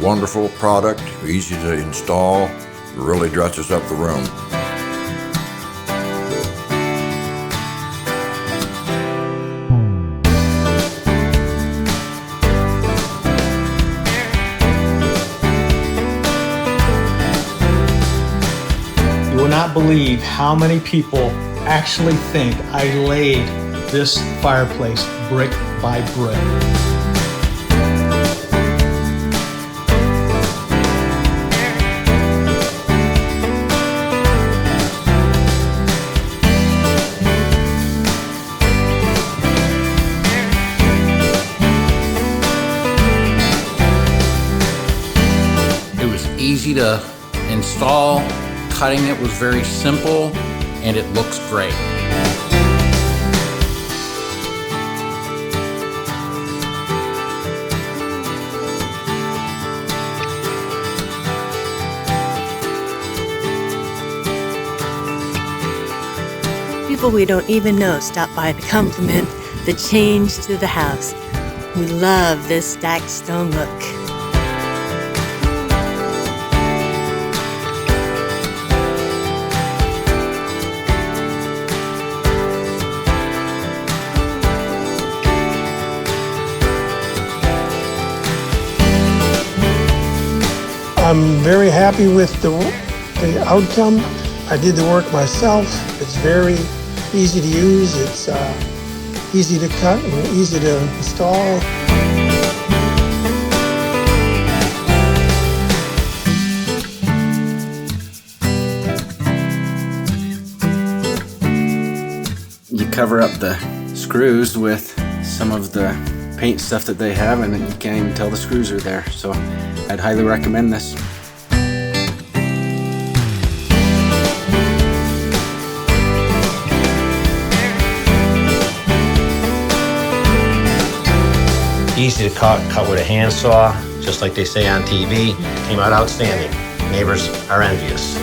wonderful product, easy to install, really dresses up the room. You will not believe how many people actually think I laid this fireplace brick by brick. It was easy to install, cutting it was very simple, and it looks great. People we don't even know stop by to compliment the change to the house. We love this stacked stone look. I'm very happy with the outcome. I did the work myself. It's very easy to use. It's easy to cut and easy to install. You cover up the screws with some of the paint stuff that they have, and then you can't even tell the screws are there. So I'd highly recommend this. Easy to cut with a handsaw, just like they say on TV. Came out outstanding. Neighbors are envious.